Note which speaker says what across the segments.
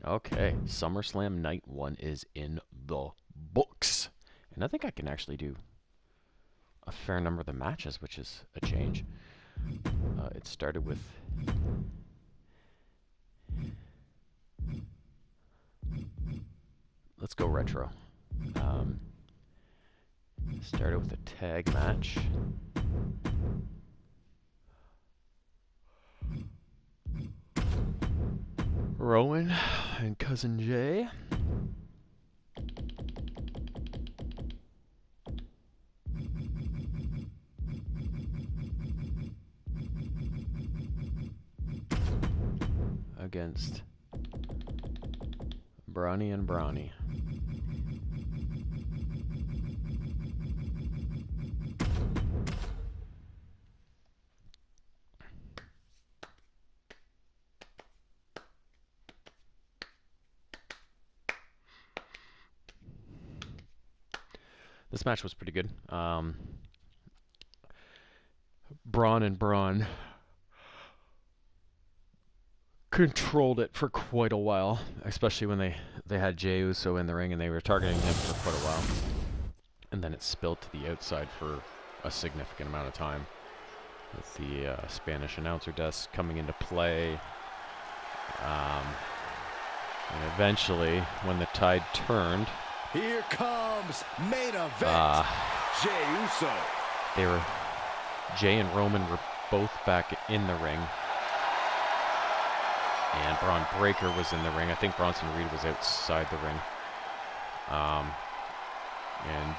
Speaker 1: Okay, SummerSlam Night 1 is in the books. And I think I can actually do a fair number of the matches, which is a change. It started with... Let's go retro. Started with a tag match. Rowan and Cousin Jay. Against Brawny and Brawny. This match was pretty good. Braun and Braun controlled it for quite a while, especially when they had Jey Uso in the ring and they were targeting him for quite a while. And then it spilled to the outside for a significant amount of time, with the Spanish announcer desk coming into play. And eventually, when the tide turned,
Speaker 2: here comes main event. Jey Uso.
Speaker 1: Jey and Roman were both back in the ring. And Braun Breaker was in the ring. I think Bronson Reed was outside the ring. And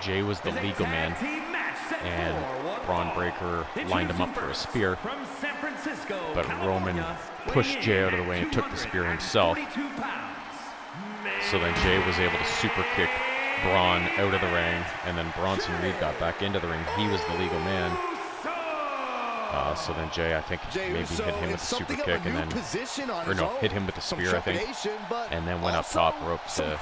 Speaker 1: Jey was the legal man. And Braun Breaker lined him up for a spear. But Roman pushed Jey out of the way and took the spear himself. So then Jey was able to super kick Braun out of the ring. And then Bronson Reed got back into the ring. He was the legal man. So then Jey, I think, maybe hit him with the super kick and then, or no, hit him with the spear, I think, and then went up top rope to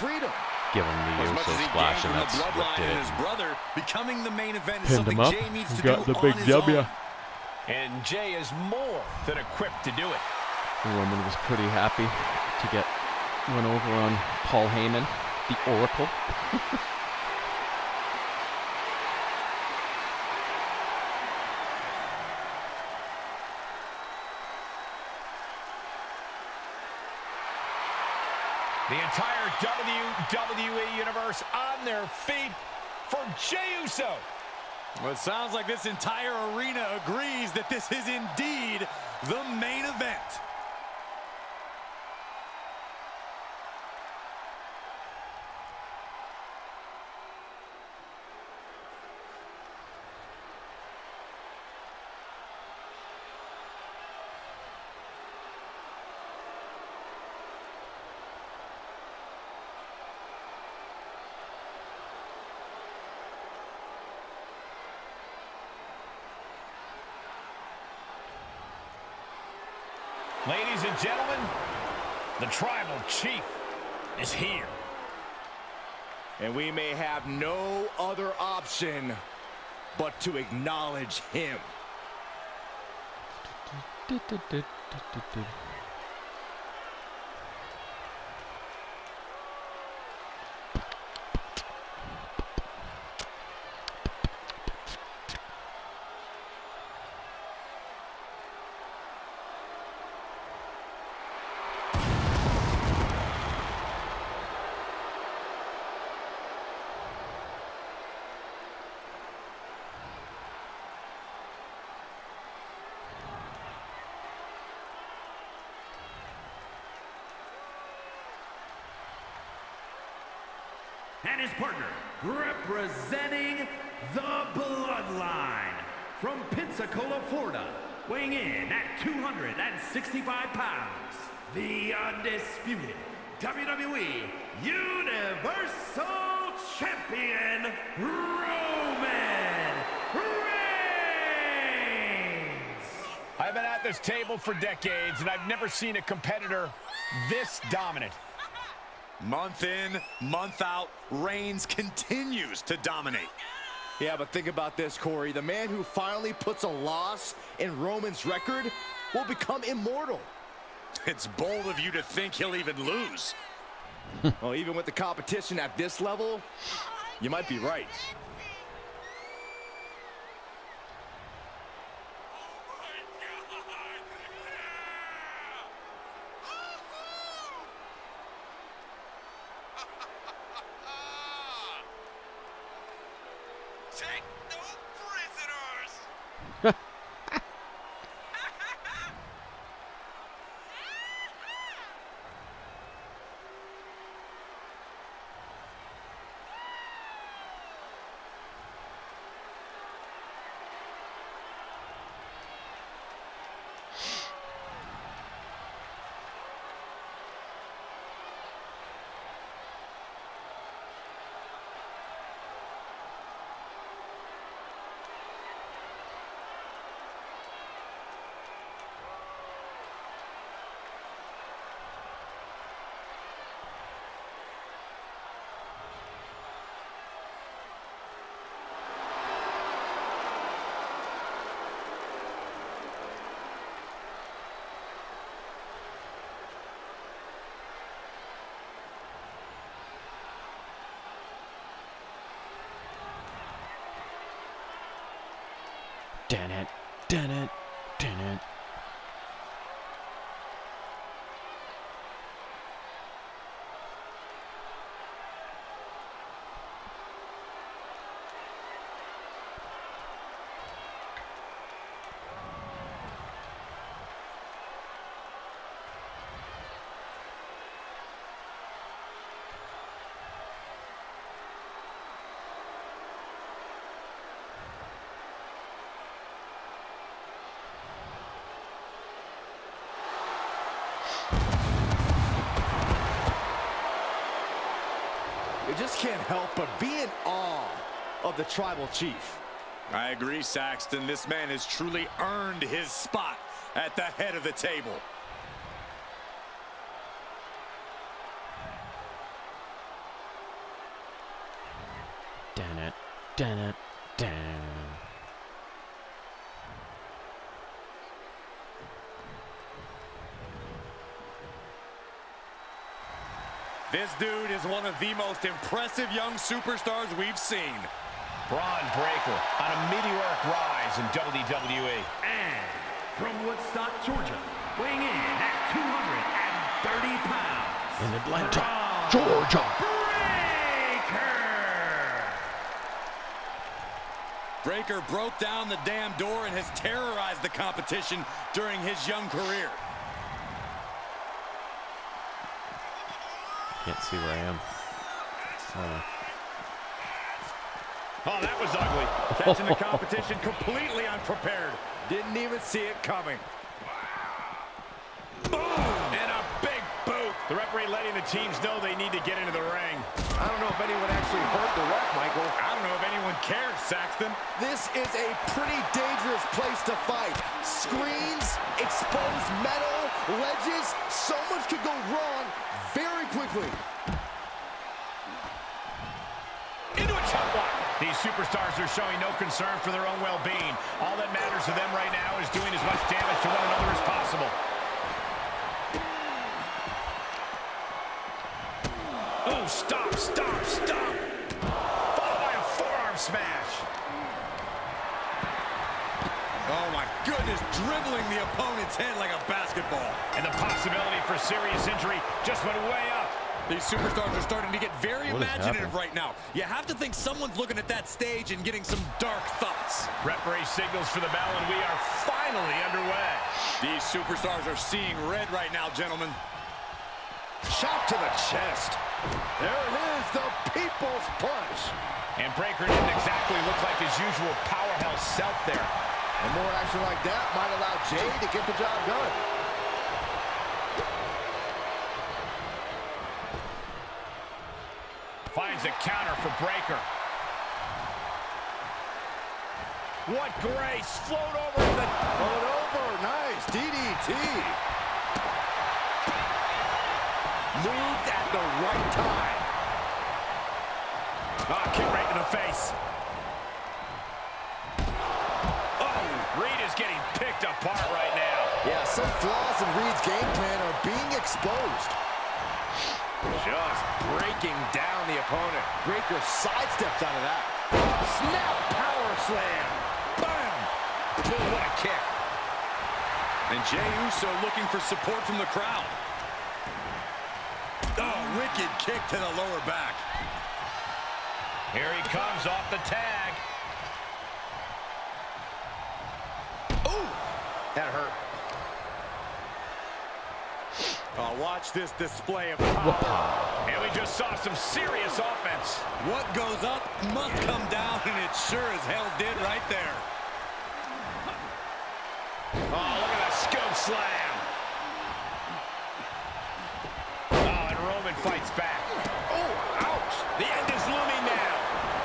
Speaker 1: give him the Uso splash, and that's what did it.
Speaker 3: Becoming the main event is
Speaker 1: Pinned him up, got the big W.
Speaker 3: And Jey is more than equipped to do it.
Speaker 1: Roman was pretty happy to get one over on Paul Heyman, the Oracle.
Speaker 3: The entire WWE Universe on their feet for Jey Uso. Well, it sounds like this entire arena agrees that this is indeed the main event. Ladies and gentlemen, the Tribal Chief is here.
Speaker 2: And we may have no other option but to acknowledge him.
Speaker 4: And his partner, representing the Bloodline, from Pensacola, Florida, weighing in at 265 pounds, the undisputed WWE Universal Champion, Roman Reigns!
Speaker 3: I've been at this table for decades, and I've never seen a competitor this dominant.
Speaker 2: Month in, month out, Reigns continues to dominate. Yeah, but think about this, Corey. The man who finally puts a loss in Roman's record will become immortal. It's bold of you to think he'll even lose.
Speaker 3: Well, even with the competition at this level, you might be right.
Speaker 5: Take no prisoners!
Speaker 1: Dun it, dun it, dun it.
Speaker 3: You just can't help but be in awe of the tribal chief.
Speaker 2: I agree, Saxton. This man has truly earned his spot at the head of the table.
Speaker 1: Dun it, dun it, dun.
Speaker 2: This dude is one of the most impressive young superstars we've seen.
Speaker 3: Braun Breaker on a meteoric rise in WWE.
Speaker 4: And from Woodstock, Georgia, weighing in at 230 pounds.
Speaker 1: In Atlanta, Georgia.
Speaker 2: Breaker broke down the damn door and has terrorized the competition during his young career.
Speaker 1: Can't see where I am.
Speaker 3: Oh, that was ugly. Catching the competition completely unprepared. Didn't even see it coming. Boom! And a big boot. The referee letting the teams know they need to get into the ring. I don't know if anyone actually heard the ref, Michael.
Speaker 2: I don't know if anyone cares, Saxton.
Speaker 3: This is a pretty dangerous place to fight. Screens, exposed metal, ledges. So much could go wrong very quickly. Into a chop block. These superstars are showing no concern for their own well-being. All that matters to them right now is doing as much damage to one another as possible. Oh, stop, stop, stop. Followed by a forearm smash.
Speaker 2: Oh my goodness, dribbling the opponent's head like a basketball.
Speaker 3: And the possibility for serious injury just went way up.
Speaker 2: These superstars are starting to get very
Speaker 1: What is
Speaker 2: imaginative
Speaker 1: happening?
Speaker 2: right now. You have to think someone's looking at that stage and getting some dark thoughts.
Speaker 3: Referee signals for the bell, and we are finally underway.
Speaker 2: These superstars are seeing red right now, gentlemen.
Speaker 3: Shot to the chest. There it is, the people's punch. And Breaker didn't exactly look like his usual powerhouse self there. And more action like that might allow Jay to get the job done. Finds a counter for Breaker. What grace. Float over the... Float over. Nice. DDT. Moved at the right time. Ah, kick right to the face. Oh, Reed is getting picked apart right now.
Speaker 6: Yeah, some flaws in Reed's game plan are being exposed.
Speaker 3: Just breaking down the opponent.
Speaker 6: Breaker sidesteps out of that. Snap power slam. Bam!
Speaker 3: Boom, what a kick.
Speaker 2: And Jey Uso looking for support from the crowd. Oh, wicked kick to the lower back.
Speaker 3: Here he comes off the tag.
Speaker 6: Ooh, that hurt.
Speaker 2: Oh, watch this display of power.
Speaker 3: And we just saw some serious offense.
Speaker 2: What goes up must come down, and it sure as hell did right there.
Speaker 3: Oh, look at that scoop slam. Oh, and Roman fights back.
Speaker 6: Oh, ouch.
Speaker 3: The end is looming now.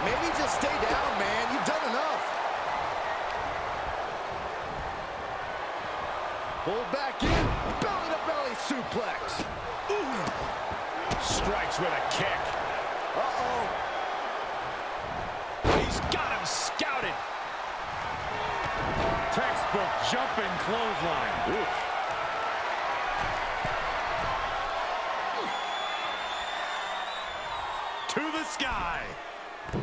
Speaker 6: Maybe just stay down, man. You've done enough. Pull back in. Belly-to-belly suplex. Ooh.
Speaker 3: Strikes with a kick.
Speaker 6: Uh-oh.
Speaker 3: He's got him scouted.
Speaker 2: Textbook jumping clothesline. Oof. To the sky.
Speaker 6: He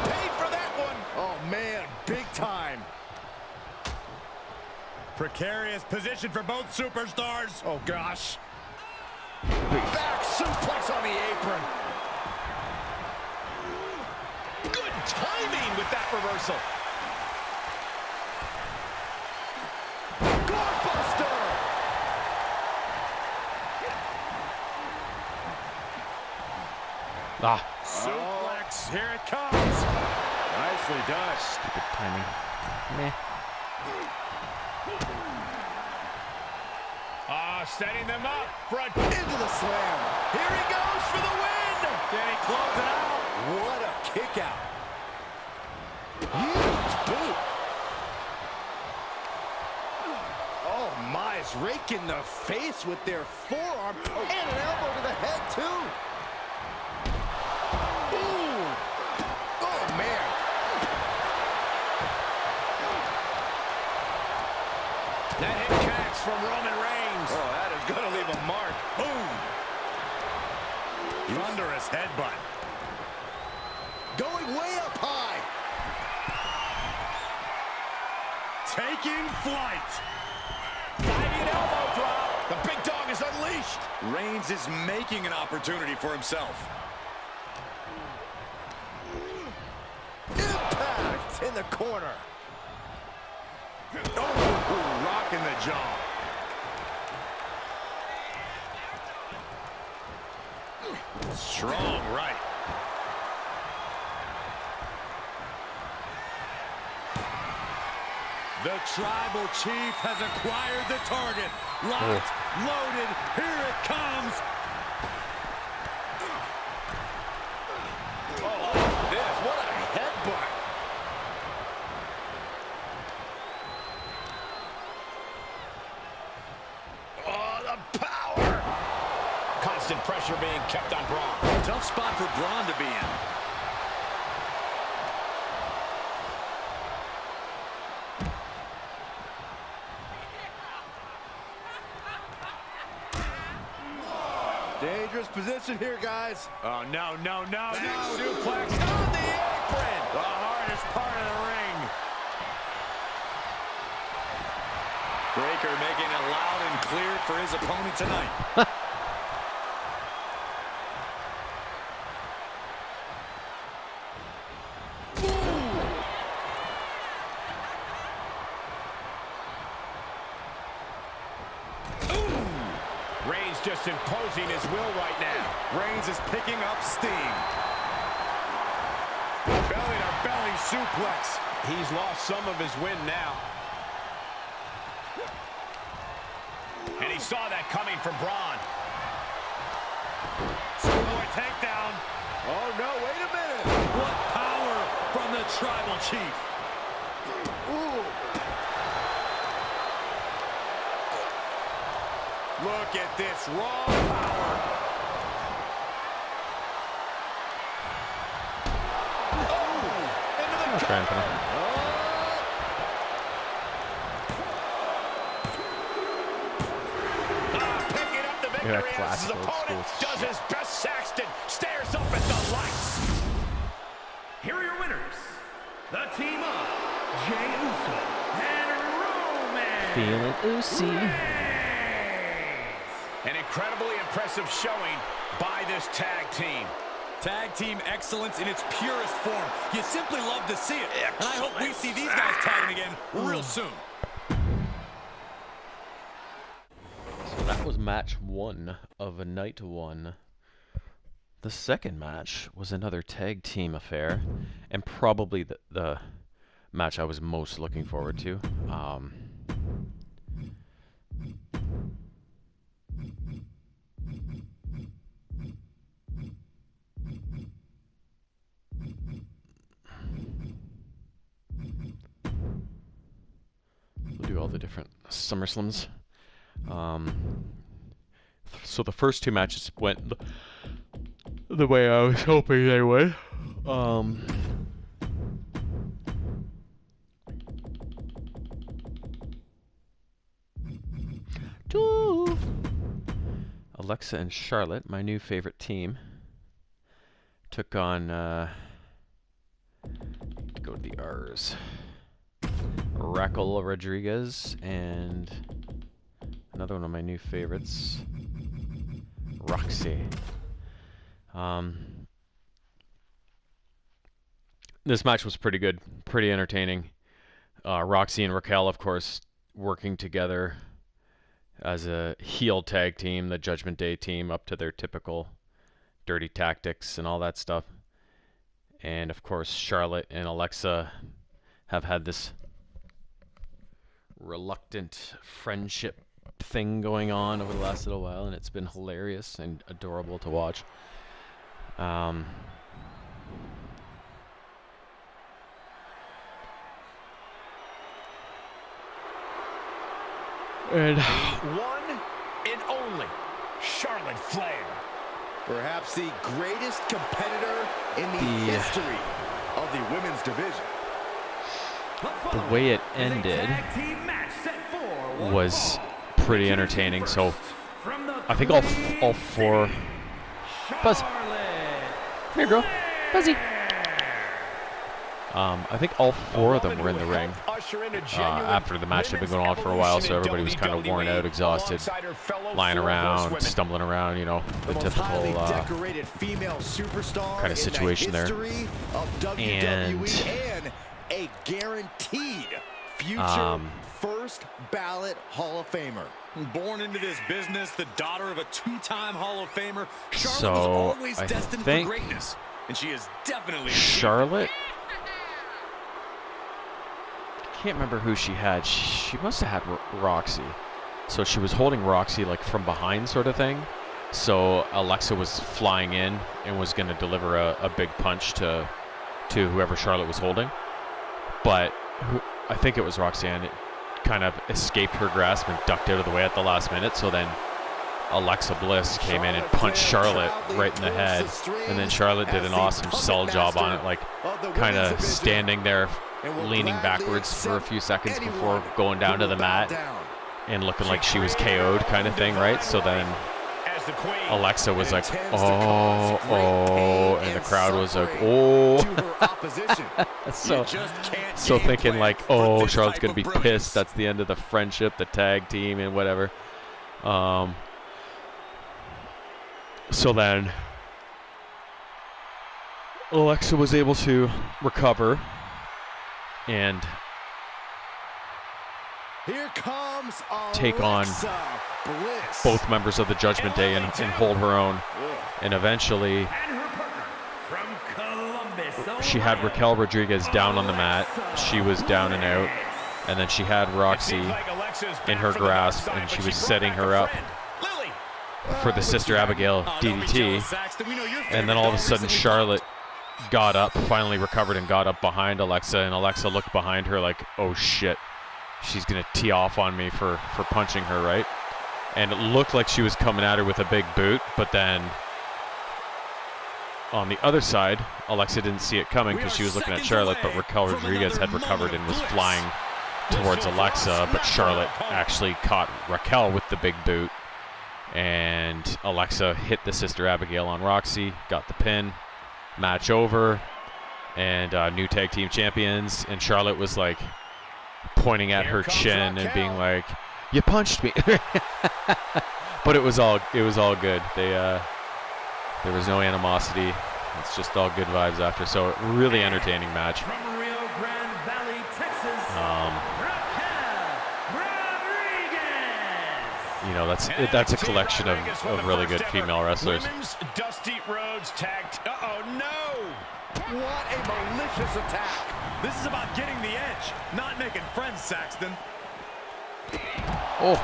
Speaker 6: paid for that one. Oh, man, big time.
Speaker 2: Precarious position for both superstars.
Speaker 6: Oh, gosh. Back suplex on the apron.
Speaker 3: Good timing with that reversal.
Speaker 6: Doorbuster.
Speaker 1: Ah,
Speaker 2: Suplex. Here it comes. Nicely done.
Speaker 1: stupid timing. Meh.
Speaker 3: Setting them up. Front.
Speaker 6: Into the slam. Here he goes for the win.
Speaker 2: Can he close it out?
Speaker 6: What a kick out. Huge boot. Oh, my. It's raking the face with their forearm. And an elbow to the head, too. Ooh. Oh, man.
Speaker 3: That hit connects from Roman Reigns.
Speaker 2: Oh, that is going to leave a mark. Boom. Thunderous headbutt.
Speaker 6: Going way up high.
Speaker 2: Taking flight.
Speaker 3: Diving elbow drop. The big dog is unleashed.
Speaker 2: Reigns is making an opportunity for himself.
Speaker 6: Impact in the corner.
Speaker 2: Oh, rocking the jaw. Strong right. The Tribal Chief has acquired the target. Locked, loaded, here it comes.
Speaker 6: Oh, this, what a headbutt.
Speaker 3: Oh, the power. Constant pressure being kept on Braun.
Speaker 2: Tough spot for Braun to be in.
Speaker 6: Dangerous position here, guys.
Speaker 2: Oh, no, no, no, no.
Speaker 6: Suplex on the apron.
Speaker 2: The hardest part of the ring. Breaker making it loud and clear for his opponent tonight.
Speaker 3: Reigns just imposing his will right now.
Speaker 2: Reigns is picking up steam. Belly-to-belly suplex.
Speaker 3: He's lost some of his wind now. And he saw that coming from Braun.
Speaker 2: Schoolboy takedown.
Speaker 6: Oh, no, wait a minute.
Speaker 2: What power from the Tribal Chief.
Speaker 6: Ooh.
Speaker 2: Look at this raw power.
Speaker 6: Oh, into the
Speaker 1: Cramping. that
Speaker 3: His
Speaker 1: classic old
Speaker 3: opponent
Speaker 1: school
Speaker 3: does
Speaker 1: shit.
Speaker 3: his best Saxton, stares up at the lights.
Speaker 4: Here are your winners, the team of Jey Uso and Roman
Speaker 1: Feeling oozy.
Speaker 4: Reigns.
Speaker 3: An incredibly impressive showing by this tag team.
Speaker 2: Tag team excellence in its purest form. You simply love to see it. And I hope we see these guys tagging again real soon.
Speaker 1: So that was match 1 of night 1. The second match was another tag team affair, and probably the match I was most looking forward to. We'll do all the different SummerSlams. So the first 2 matches went the way I was hoping they would. Alexa and Charlotte, my new favorite team, took on go to the R's. Raquel Rodriguez and another one of my new favorites, Roxy. This match was pretty good, pretty entertaining. Roxy and Raquel, of course, working together as a heel tag team, the Judgment Day team, up to their typical dirty tactics and all that stuff. And of course, Charlotte and Alexa have had this reluctant friendship thing going on over the last little while, and it's been hilarious and adorable to watch. And
Speaker 3: One and only Charlotte Flair.
Speaker 6: Perhaps the greatest competitor in the history of the women's division.
Speaker 1: the way it ended was pretty entertaining. So I think all 4. Buzz. Here, girl. Buzzy. I think all 4 of them were in the ring after the match had been going on for a while, so everybody was kind of worn out, exhausted, lying around, stumbling around, you know, the typical kind of situation there. And
Speaker 6: a guaranteed future first ballot Hall of Famer.
Speaker 2: Born into this business, the daughter of a 2-time Hall of Famer, Charlotte
Speaker 1: So,
Speaker 2: was always
Speaker 1: I
Speaker 2: destined for
Speaker 1: think
Speaker 2: greatness, and she is definitely
Speaker 1: Charlotte. Can't remember who she had. She must have had Roxy. So she was holding Roxy like from behind, sort of thing. So Alexa was flying in and was going to deliver a big punch to whoever Charlotte was holding. But I think it was Roxanne. It kind of escaped her grasp and ducked out of the way at the last minute. So then Alexa Bliss came in and punched Charlotte right in the head. And then Charlotte did an awesome sell job on it, like kind of standing there, leaning backwards for a few seconds before going down to the mat and looking like she was KO'd kind of thing, right? So then Alexa was like, oh, and the crowd was like, oh. so thinking like, oh, Charlotte's going to be pissed. That's the end of the friendship, the tag team and whatever. So then Alexa was able to recover and
Speaker 6: here comes
Speaker 1: take on
Speaker 6: Bliss.
Speaker 1: both members of the Judgment Day and hold her own. And eventually she had Raquel Rodriguez down on the mat. She was down and out. And then she had Roxy in her grasp, and she was setting her up for the Sister Abigail DDT. And then all of a sudden Charlotte got up, finally recovered and got up behind Alexa, and Alexa looked behind her like, oh shit, she's gonna tee off on me for punching her, right? And it looked like she was coming at her with a big boot, but then on the other side, Alexa didn't see it coming because she was looking at Charlotte, but Raquel Rodriguez had recovered and was flying towards Alexa, but Charlotte actually caught Raquel with the big boot And Alexa hit the Sister Abigail on Roxy, got the pin, match over, and new tag team champions. And Charlotte was like pointing at her chin and being like, "You punched me." But it was all good. There was no animosity. It's just all good vibes after. So really entertaining match.
Speaker 4: From Rio Grande Valley, Texas,
Speaker 1: You know, that's a collection of really good female wrestlers.
Speaker 3: Women's Dusty Rhodes tagged. Uh-oh, no!
Speaker 6: What a malicious attack.
Speaker 2: This is about getting the edge, not making friends, Saxton.
Speaker 1: Oh,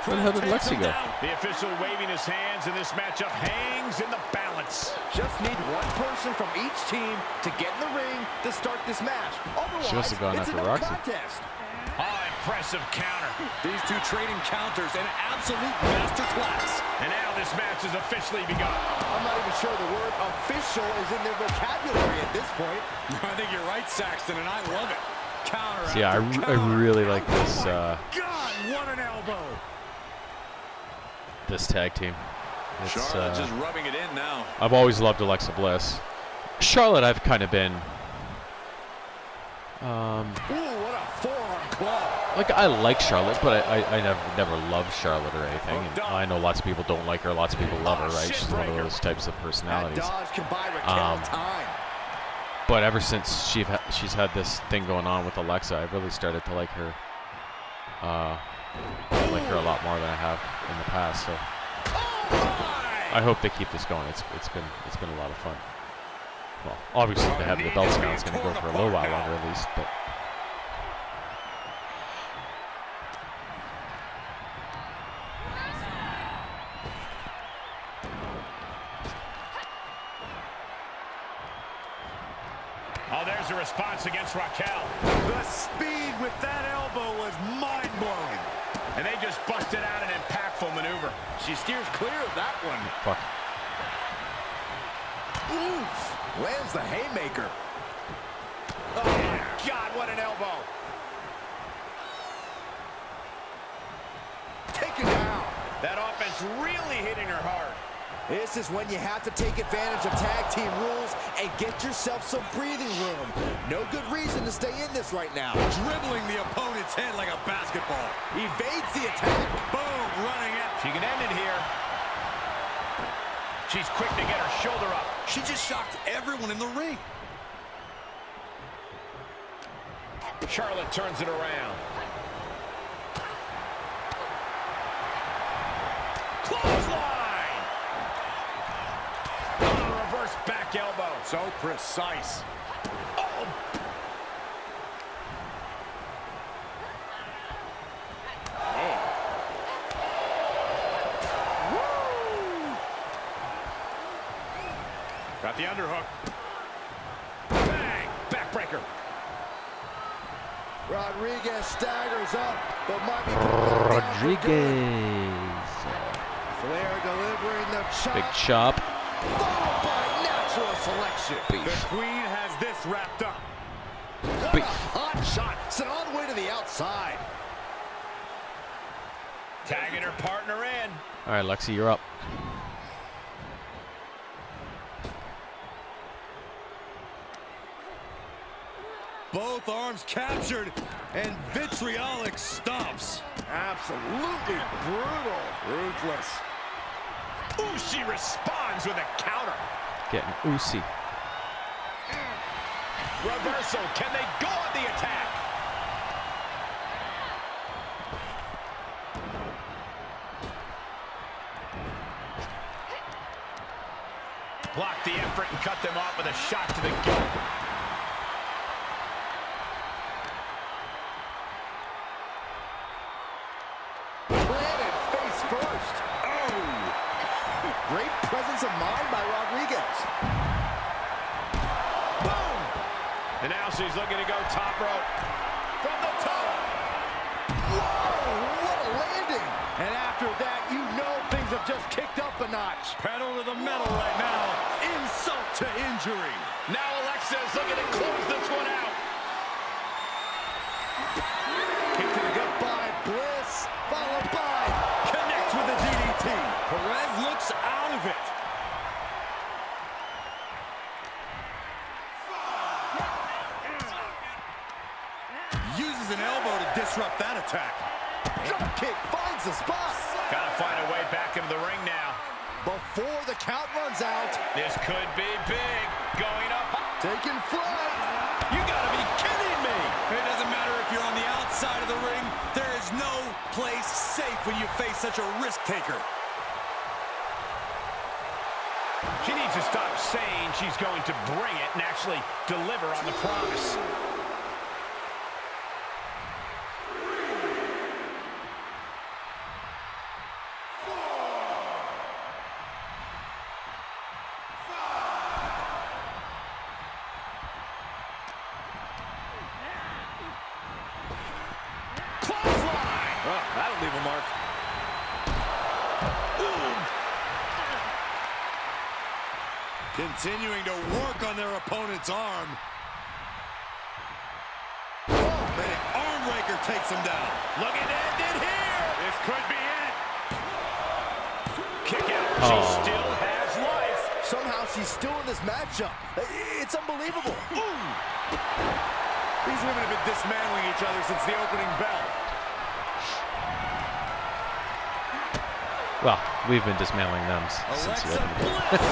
Speaker 1: where the hell did Lexi go?
Speaker 3: The official waving his hands, and this matchup hangs in the balance.
Speaker 6: Just need one person from each team to get in the ring to start this match. Otherwise,
Speaker 1: She must have gone
Speaker 6: it's
Speaker 1: after
Speaker 6: a no
Speaker 1: Roxy.
Speaker 6: contest.
Speaker 3: Oh, impressive counter.
Speaker 2: These two trading counters, an absolute masterclass.
Speaker 3: And now this match has officially begun.
Speaker 6: I'm not even sure the word official is in their vocabulary at this point.
Speaker 2: I think you're right, Saxton, and I love it. Counter
Speaker 1: So yeah,
Speaker 2: after
Speaker 1: I
Speaker 2: counter.
Speaker 1: really like this
Speaker 2: God, what an elbow.
Speaker 1: this tag team. It's,
Speaker 2: Charlotte just rubbing it in now.
Speaker 1: I've always loved Alexa Bliss. Charlotte, I've kind of been.
Speaker 6: Ooh, what a forearm claw.
Speaker 1: Like, I like Charlotte, but I never loved Charlotte or anything. And I know lots of people don't like her, lots of people love her, right? She's one of those types of
Speaker 6: That
Speaker 1: personalities.
Speaker 6: dodge can buy Raquel time.
Speaker 1: But ever since she's had this thing going on with Alexa, I've really started to like her. Like her a lot more than I have in the past. So I hope they keep this going. It's been a lot of fun. Well, obviously to have the belts now, it's going to go for a little while longer at least. But
Speaker 3: Oh, there's a response against Raquel.
Speaker 2: The speed with that elbow was mind-blowing.
Speaker 3: And they just busted out an impactful maneuver.
Speaker 6: She steers clear of that one.
Speaker 1: fuck.
Speaker 6: Oof. Lands the haymaker.
Speaker 3: Oh, my God, what an elbow.
Speaker 6: Taken down.
Speaker 3: That offense really hitting her hard.
Speaker 6: This is when you have to take advantage of tag team rules and get yourself some breathing room. No good reason to stay in this right now.
Speaker 2: Dribbling the opponent's head like a basketball.
Speaker 6: Evades the attack.
Speaker 2: Boom, running it.
Speaker 3: She can end it here. She's quick to get her shoulder up.
Speaker 2: She just shocked everyone in the ring.
Speaker 3: Charlotte turns it around. Clothesline! Reverse back elbow.
Speaker 2: So precise.
Speaker 3: Oh! Got the underhook. Bang! Backbreaker.
Speaker 6: Rodriguez staggers up, but might be
Speaker 1: Rodriguez.
Speaker 6: Flair delivering the chop.
Speaker 1: Big chop.
Speaker 6: Followed by natural selection.
Speaker 2: The Queen has this wrapped up.
Speaker 6: What
Speaker 1: Big.
Speaker 6: a hot shot. Sent all the way to the outside.
Speaker 3: Tagging her partner in.
Speaker 1: All right, Lexi, you're up.
Speaker 2: Both arms captured, and vitriolic stomps.
Speaker 6: Absolutely brutal.
Speaker 2: Ruthless.
Speaker 3: Ooh, she responds with a counter.
Speaker 1: Getting oozy.
Speaker 3: Reversal. Can they go on the attack? Block the effort and cut them off with a shot to the gut.
Speaker 6: Planted face first. Oh! Great presence of mind by Rodriguez.
Speaker 3: Boom! And now she's looking to go top rope. From the top.
Speaker 6: Whoa! What a landing! And after that, you know things have just kicked up a notch.
Speaker 2: Pedal to the metal right now. Insult to injury.
Speaker 3: Now Alexa is looking to close this one out.
Speaker 6: Kick to the gut by Bliss, followed by
Speaker 2: Connects with the
Speaker 3: snaps out of it.
Speaker 2: Uses an elbow to disrupt that attack.
Speaker 6: Drop kick finds the spot.
Speaker 3: Gotta find a way back into the ring now.
Speaker 6: Before the count runs out.
Speaker 3: This could be big. Going up.
Speaker 6: Taking flight.
Speaker 2: You gotta be kidding me! It doesn't matter if you're on the outside of the ring. There is no place safe when you face such a risk taker.
Speaker 3: She needs to stop saying she's going to bring it and actually deliver on the promise.
Speaker 2: That'll leave a mark. Continuing to work on their opponent's arm. Oh, man, arm raker takes him down.
Speaker 3: Looking to end it here. This could be it. Kick out.
Speaker 1: Oh.
Speaker 3: She still has life.
Speaker 6: Somehow she's still in this matchup. It's unbelievable.
Speaker 2: These women have been dismantling each other since the opening bell.
Speaker 1: Well, we've been dismantling them since the
Speaker 6: Alexa
Speaker 1: opening.
Speaker 6: Bliss.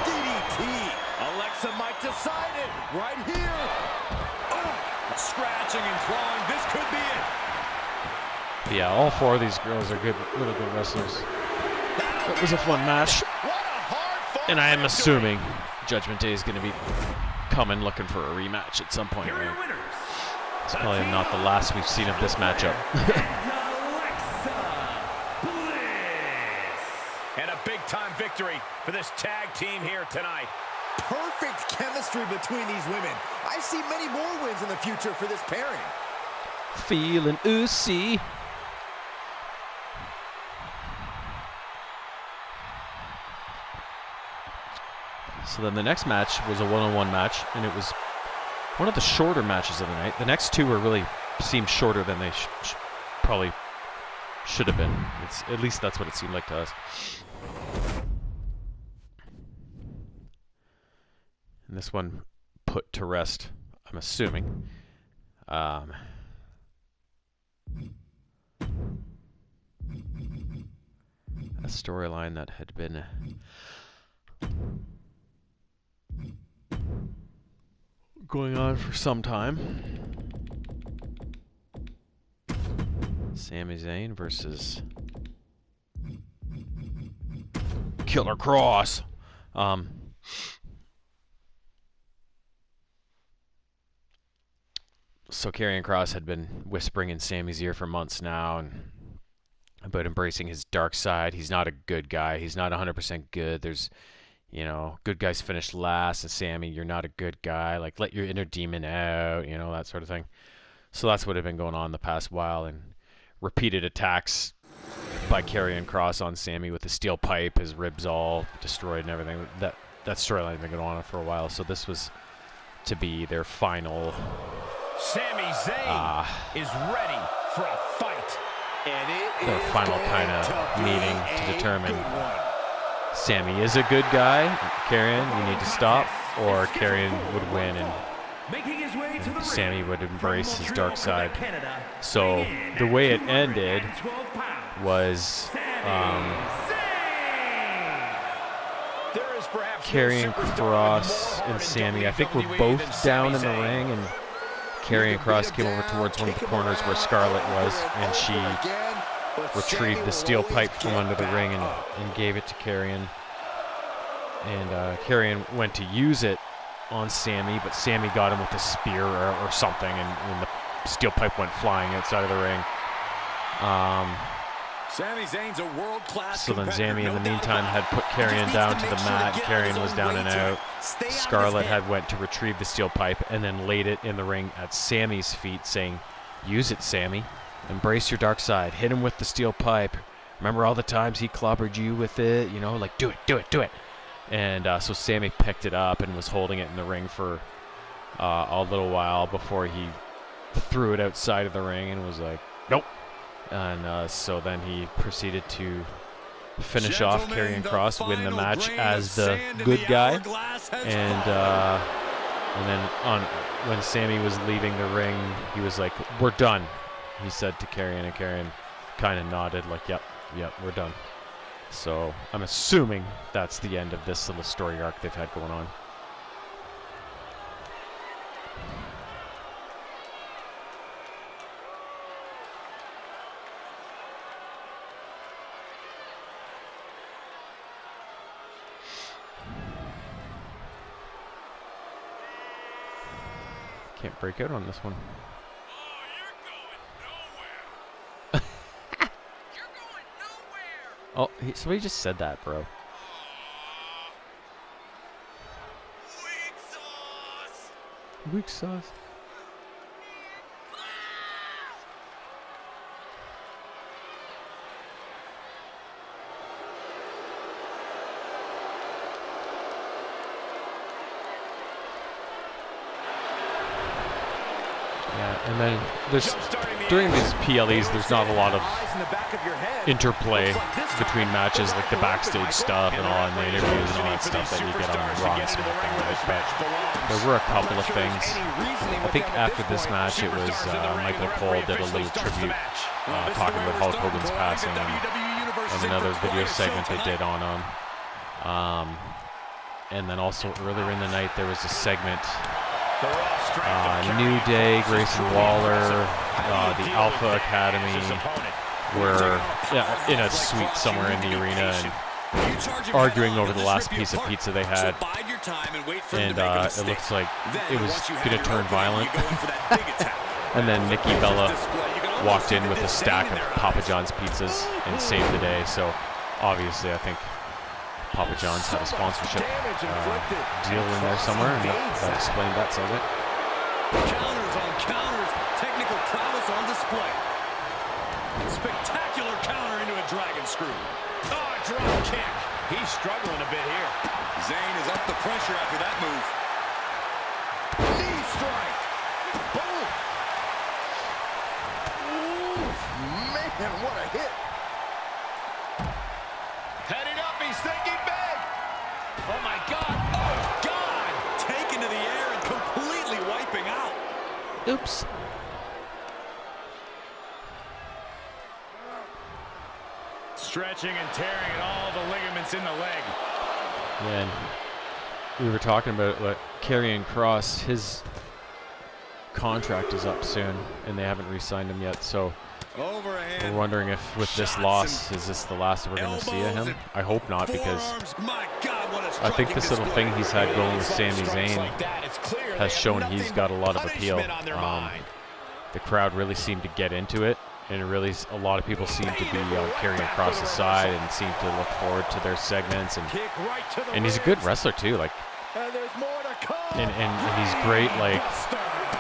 Speaker 6: DDT. Alexa might decide it right here.
Speaker 2: Scratching and clawing. This could be it.
Speaker 1: But yeah, all four of these girls are good, really good wrestlers. It was a fun match,
Speaker 6: What a hard-fought
Speaker 1: and I am
Speaker 6: victory.
Speaker 1: assuming Judgment Day is going to be coming looking for a rematch at some point.
Speaker 4: Here are your
Speaker 1: Right?
Speaker 4: winners.
Speaker 1: It's probably not the last we've seen of this matchup.
Speaker 4: Alexa Bliss.
Speaker 3: And a big-time victory for this tag team here tonight.
Speaker 6: Perfect chemistry between these women. I see many more wins in the future for this pairing.
Speaker 1: Feeling oozy. So then the next match was a one-on-one match, and it was one of the shorter matches of the night. The next two were really seemed shorter than they probably should have been. At least that's what it seemed like to us. And this one put to rest, I'm assuming. A storyline that had been going on for some time. Sami Zayn versus Killer Cross. So Karrion Kross had been whispering in Sami's ear for months now, and about embracing his dark side. He's not a good guy. He's not 100% good. There's, good guys finish last, and Sami, you're not a good guy. Like, let your inner demon out, that sort of thing. So that's what had been going on the past while, and repeated attacks by Karrion Kross on Sami with the steel pipe, his ribs all destroyed and everything. That storyline had been going on for a while, so this was to be their final.
Speaker 3: Sami Zayn is ready for a fight.
Speaker 6: And it
Speaker 1: Their
Speaker 6: is
Speaker 1: final
Speaker 6: going
Speaker 1: kind of
Speaker 6: to be
Speaker 1: meeting to
Speaker 6: a
Speaker 1: determine
Speaker 6: good one.
Speaker 1: Sami is a good guy. Karrion, you need to stop, or Karrion would win and
Speaker 4: Making his way to the
Speaker 1: Sami
Speaker 4: ring
Speaker 1: would embrace
Speaker 4: from
Speaker 1: his
Speaker 4: Montreal,
Speaker 1: dark side.
Speaker 4: Quebec, Canada,
Speaker 1: So
Speaker 4: weighing in
Speaker 1: the
Speaker 4: at
Speaker 1: way it ended
Speaker 4: 212 pounds,
Speaker 1: was
Speaker 4: Sami Zayn.
Speaker 3: There is perhaps
Speaker 1: Karrion
Speaker 3: no superstar
Speaker 1: Kross
Speaker 3: more
Speaker 1: and
Speaker 3: hard
Speaker 1: Sami.
Speaker 3: in
Speaker 1: I think were
Speaker 3: WWE
Speaker 1: both
Speaker 3: than
Speaker 1: down
Speaker 3: Sami
Speaker 1: in the
Speaker 3: Zayn.
Speaker 1: ring, and Karrion Kross came over towards one of the corners where Scarlett was, and she retrieved the steel pipe from under the ring and gave it to Karrion. And Karrion went to use it on Sami, but Sami got him with a spear or something, and the steel pipe went flying outside of the ring.
Speaker 2: Sami Zayn's a world-class
Speaker 1: So then
Speaker 2: competitor,
Speaker 1: Sami, in
Speaker 2: no
Speaker 1: the
Speaker 2: doubt
Speaker 1: meantime,
Speaker 2: about
Speaker 1: had
Speaker 2: it.
Speaker 1: put
Speaker 2: He just
Speaker 1: Karrion
Speaker 2: needs
Speaker 1: down
Speaker 2: to
Speaker 1: to the
Speaker 2: make sure
Speaker 1: mat.
Speaker 2: to get
Speaker 1: Karrion
Speaker 2: his
Speaker 1: was
Speaker 2: own
Speaker 1: down
Speaker 2: way
Speaker 1: and
Speaker 2: to
Speaker 1: out.
Speaker 2: it. Stay out of his
Speaker 1: Scarlett
Speaker 2: head.
Speaker 1: had went to retrieve the steel pipe and then laid it in the ring at Sami's feet, saying, "Use it, Sami. Embrace your dark side. Hit him with the steel pipe. Remember all the times he clobbered you with it? Like, do it. And so Sami picked it up and was holding it in the ring for a little while before he threw it outside of the ring and was like, nope. And so then he proceeded to finish off Karrion Kross, win the match as the good guy, and then when Sammy was leaving the ring, he was like, "We're done," he said to Karrion, and Karrion kind of nodded like, "Yep, we're done." So I'm assuming that's the end of this little story arc they've had going on. Can't break out on this one. Oh, somebody just said that, bro.
Speaker 5: Weak sauce.
Speaker 1: Weak sauce. Yeah, and then there's during these PLEs, there's not a lot of interplay between matches, like the backstage stuff and all, and the interviews and all that stuff that you get on Raw and SmackDown, right? But there were a couple of things. I think after this match, it was Michael Cole did a little tribute talking about Hulk Hogan's passing, and another video segment they did on him. And then also earlier in the night, there was a segment. New Day, Grayson Waller, the Alpha Academy were in a suite somewhere in the arena and arguing over the last piece of pizza they had, and it looks like it was going to turn violent. And then Nikki Bella walked in with a stack of Papa John's pizzas and saved the day. So obviously I think Papa John's had a sponsorship deal in there somewhere, and that explained that segment.
Speaker 2: Counters on counters, technical prowess on display. Spectacular counter into a dragon screw. Oh, drop kick. He's struggling a bit here. Zayn is up the pressure after that move. Knee strike. Boom. Ooh, man, what a hit. Heading up, he's thinking big. Oh, my God. Oh, God. Taken to the air and completely wiping out.
Speaker 1: Oops.
Speaker 3: Stretching and tearing at all the ligaments in the leg.
Speaker 1: Yeah, and we were talking about like Karrion Kross, his contract is up soon, and they haven't re-signed him yet. So we're wondering if with this loss, is this the last we're going to see of him? I hope not, because I think this little thing he's had going with Sami Zayn has shown he's got a lot of appeal. The crowd really seemed to get into it, and really a lot of people seem to be on Karrion Kross's side and seem to look forward to their segments. And he's a good wrestler too, like, and he's great, like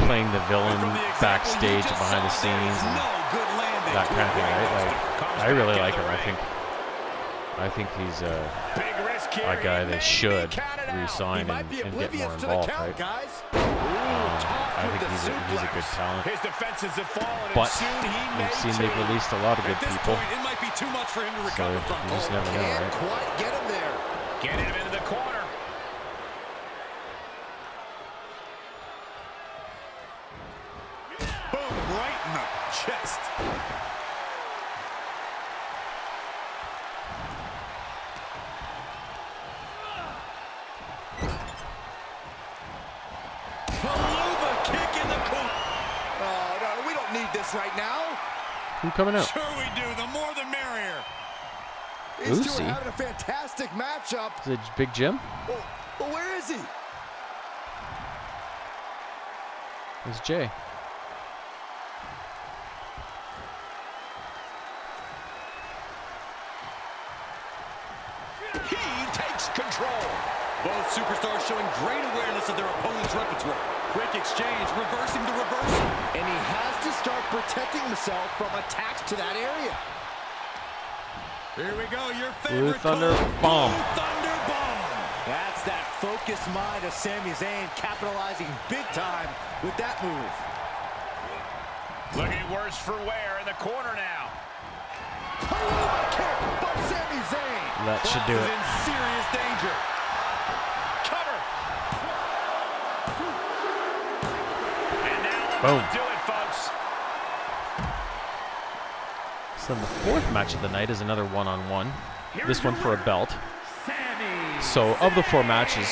Speaker 1: playing the villain backstage and behind the scenes and that kind of thing, right? Like, I really like him. I think he's a guy they should re-sign and get more involved, right? I think he's a good talent. But we've seen they've released a lot of good people, so you just never know, right?
Speaker 3: Getting him into the corner.
Speaker 2: Boom, right in the chest. Right now,
Speaker 1: Who's coming out?
Speaker 2: Sure we do. The more the merrier.
Speaker 6: These two
Speaker 1: Lucy.
Speaker 6: are having a fantastic matchup.
Speaker 1: Is it Big Jim?
Speaker 6: Well, where is he?
Speaker 1: It's Jay.
Speaker 2: He takes control. Both superstars showing great awareness of their opponent's repertoire. Quick exchange, reversing the reversal.
Speaker 6: And he has to start protecting himself from attacks to that area.
Speaker 2: Here we go, your
Speaker 1: Blue
Speaker 2: favorite
Speaker 1: Thunder
Speaker 2: call.
Speaker 1: Bomb.
Speaker 2: Blue Thunder Bomb.
Speaker 6: That's that focused mind of Sami Zayn, capitalizing big time with that move.
Speaker 3: Looking worse for wear in the corner now.
Speaker 6: Oh, kick by Sami Sami Zayn.
Speaker 1: That should do
Speaker 3: Is
Speaker 1: it.
Speaker 3: in serious danger. Cover. And now
Speaker 1: Boom.
Speaker 3: do it, folks.
Speaker 1: So the fourth match of the night is another one-on-one. This one for a belt. So of the 4 matches,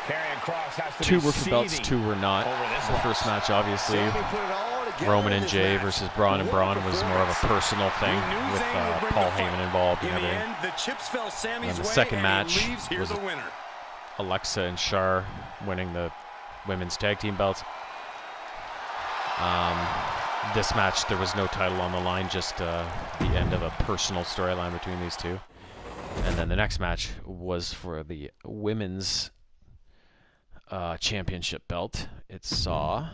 Speaker 3: Karrion Kross has to
Speaker 1: 2
Speaker 3: be
Speaker 1: were for belts,
Speaker 3: seething
Speaker 1: 2 were not.
Speaker 3: over this
Speaker 1: The first match, obviously,
Speaker 6: Sami put it all together
Speaker 1: Roman
Speaker 6: in
Speaker 1: and
Speaker 6: this
Speaker 1: Jay
Speaker 6: match.
Speaker 1: versus Braun and Braun was more of a personal thing
Speaker 2: We knew
Speaker 1: with
Speaker 2: Zayn would bring
Speaker 1: Paul
Speaker 2: the fight.
Speaker 1: Heyman involved and
Speaker 2: In the
Speaker 1: everything.
Speaker 2: end, the chips fell Sami's
Speaker 1: And the
Speaker 2: way,
Speaker 1: second
Speaker 2: and he
Speaker 1: match
Speaker 2: leaves here
Speaker 1: was
Speaker 2: the winner.
Speaker 1: Alexa and Shar winning the women's tag team belts. This match, there was no title on the line, just the end of a personal storyline between these two. And then the next match was for the women's championship belt. It saw,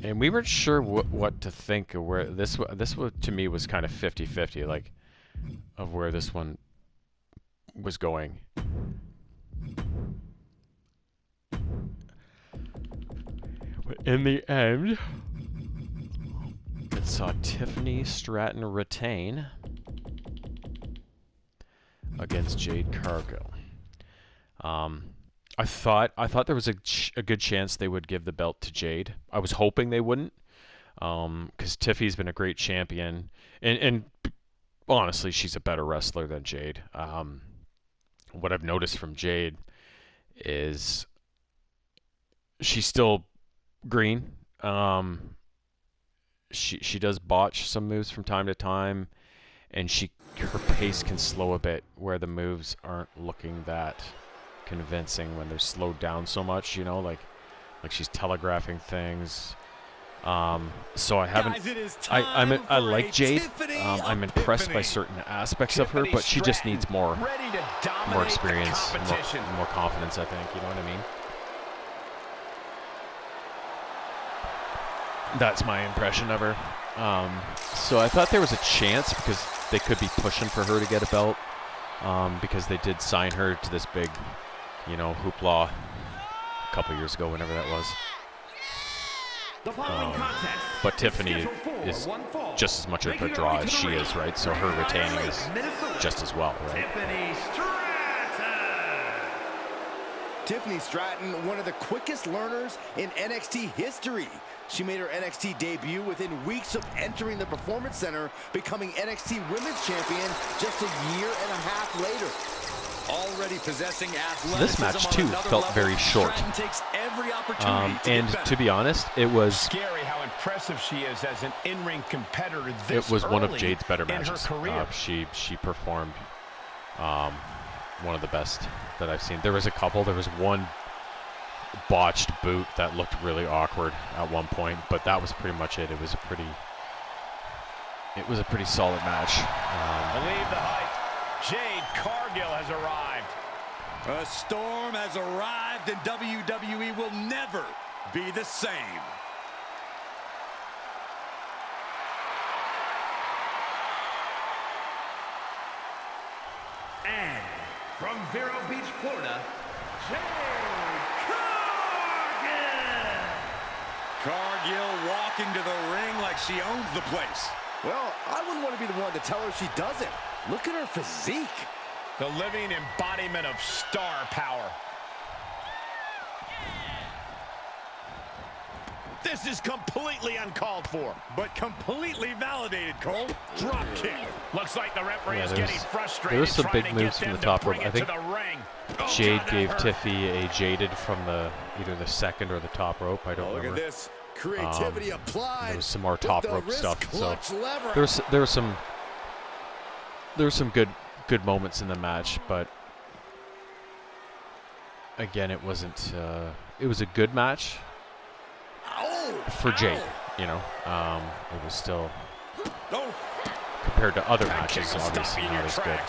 Speaker 1: and we weren't sure what to think of where this to me was kind of 50-50, like of where this one was going. But in the end, it saw Tiffany Stratton retain against Jade Cargill. I thought there was a good chance they would give the belt to Jade. I was hoping they wouldn't, because Tiffy's been a great champion, and honestly, she's a better wrestler than Jade. What I've noticed from Jade is she's still green. She does botch some moves from time to time, and her pace can slow a bit where the moves aren't looking that convincing when they're slowed down so much, you know, like she's telegraphing things. So I haven't.
Speaker 2: Guys,
Speaker 1: I like Jade. I'm impressed by certain aspects of her, but she just needs more experience, more confidence. I think, you know what I mean. That's my impression of her. So I thought there was a chance because they could be pushing for her to get a belt, because they did sign her to this big, hoopla a couple years ago, whenever that was. But Tiffany is just as much of a draw as she is, right? So her retaining is just as well, right?
Speaker 6: Tiffany Stratton, one of the quickest learners in NXT history. She made her NXT debut within weeks of entering the Performance Center, becoming NXT Women's Champion just a year and a half later.
Speaker 2: Already possessing athleticism.
Speaker 1: So this match too felt very short.
Speaker 2: Takes every opportunity
Speaker 1: and to be honest, it was
Speaker 3: scary how impressive she is as an in-ring competitor.
Speaker 1: It was one of Jade's better
Speaker 3: in her
Speaker 1: matches.
Speaker 3: career.
Speaker 1: She performed one of the best that I've seen. There was a couple. There was one botched boot that looked really awkward at one point, but that was pretty much it. It was a pretty solid match.
Speaker 3: Believe the hype. Jade Cargill has arrived.
Speaker 2: A storm has arrived, and WWE will never be the same.
Speaker 4: And from Vero Beach, Florida, Jade Cargill.
Speaker 2: Cargill walking to the ring like she owns the place.
Speaker 6: Well, I wouldn't want to be the one to tell her she doesn't. Look at her physique.
Speaker 3: The living embodiment of star power. This is completely uncalled for,
Speaker 2: but completely validated, Cole. Drop kick.
Speaker 3: Looks like the referee is getting frustrated.
Speaker 1: There was some
Speaker 3: trying
Speaker 1: big
Speaker 3: to
Speaker 1: moves
Speaker 3: get
Speaker 1: from the
Speaker 3: them
Speaker 1: top
Speaker 3: to
Speaker 1: rope.
Speaker 3: bring
Speaker 1: I
Speaker 3: it
Speaker 1: think
Speaker 3: to the ring.
Speaker 1: Jade
Speaker 3: God,
Speaker 1: gave
Speaker 3: that hurt.
Speaker 1: Tiffy a jaded from either the second or the top rope. I don't
Speaker 6: Look
Speaker 1: remember.
Speaker 6: at this. Creativity applied.
Speaker 1: There was some more top
Speaker 6: with the
Speaker 1: rope
Speaker 6: wrist
Speaker 1: stuff. So
Speaker 6: clutch lever.
Speaker 1: there were some good moments in the match, but again, it wasn't. It was a good match for Jade. It was still compared to other matches, obviously not as good.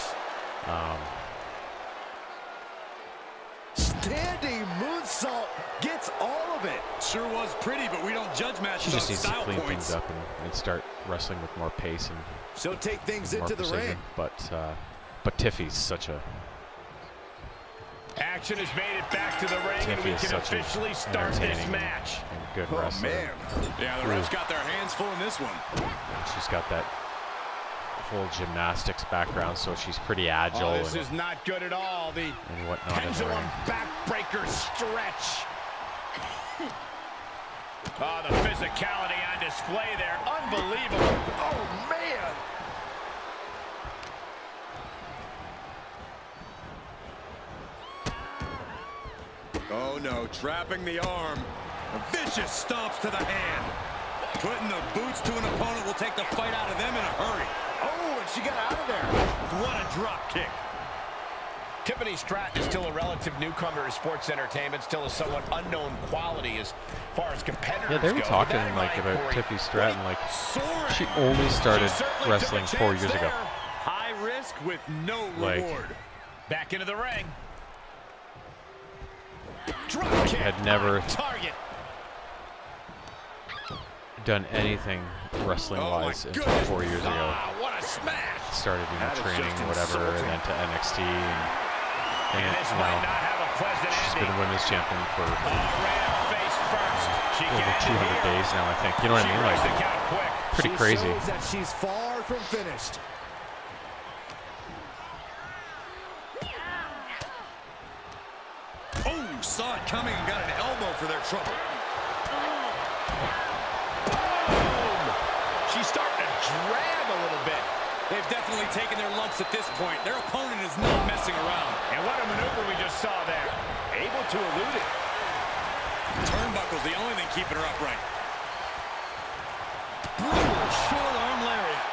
Speaker 6: Standing moonsault gets all of it.
Speaker 2: Sure was pretty, but we don't judge
Speaker 1: She
Speaker 2: matches
Speaker 1: just
Speaker 2: on
Speaker 1: needs to
Speaker 2: style
Speaker 1: clean
Speaker 2: points.
Speaker 1: things up and start wrestling with more pace and
Speaker 6: So take things
Speaker 1: more
Speaker 6: into the
Speaker 1: precision.
Speaker 6: ring.
Speaker 1: But Tiffy's such a
Speaker 3: Action has made it back to the ring, and
Speaker 1: Tiffy
Speaker 3: we
Speaker 1: is
Speaker 3: can
Speaker 1: such
Speaker 3: officially
Speaker 1: a
Speaker 3: start this
Speaker 1: entertaining
Speaker 3: match.
Speaker 1: and good
Speaker 6: Oh,
Speaker 1: wrestler.
Speaker 6: man.
Speaker 2: Yeah, the refs got their hands full in this one.
Speaker 1: And she's got that whole gymnastics background, so she's pretty agile.
Speaker 3: This is not good at all. The
Speaker 1: and whatnot.
Speaker 3: pendulum backbreaker stretch. Oh, the physicality on display there. Unbelievable. Oh, man.
Speaker 2: Oh no, trapping the arm. Vicious stomps to the hand. Putting the boots to an opponent will take the fight out of them in a hurry.
Speaker 6: Oh, and she got out of there.
Speaker 3: What a drop kick. Tiffany Stratton is still a relative newcomer to sports entertainment, still a somewhat unknown quality as far as competitors go.
Speaker 1: Yeah, they were talking like about Tiffany Stratton, like she only started wrestling 4 years ago.
Speaker 2: High risk with no
Speaker 1: Like,
Speaker 2: reward.
Speaker 3: Back into the ring.
Speaker 1: Had never
Speaker 3: target.
Speaker 1: done anything wrestling-wise until 4 years ago.
Speaker 3: Ah, what a smash.
Speaker 1: Started, training or whatever, and then to NXT, and
Speaker 3: This
Speaker 1: now
Speaker 3: might not have a pleasant
Speaker 1: she's been
Speaker 3: ending.
Speaker 1: women's champion for
Speaker 3: Ran face first. She
Speaker 1: over
Speaker 3: can't
Speaker 1: 200
Speaker 3: hear.
Speaker 1: days now, I think. You know what I mean?
Speaker 3: She
Speaker 1: Like,
Speaker 3: the count quick.
Speaker 1: pretty
Speaker 6: She
Speaker 1: crazy.
Speaker 6: shows that she's far from finished.
Speaker 2: Oh, saw it coming and got an elbow for their trouble.
Speaker 3: She's starting to drag a little bit.
Speaker 2: They've definitely taken their lumps at this point. Their opponent is not messing around.
Speaker 3: And what a maneuver we just saw there. Able to elude it.
Speaker 2: Turnbuckle's the only thing keeping her upright. Brutal short arm lariat.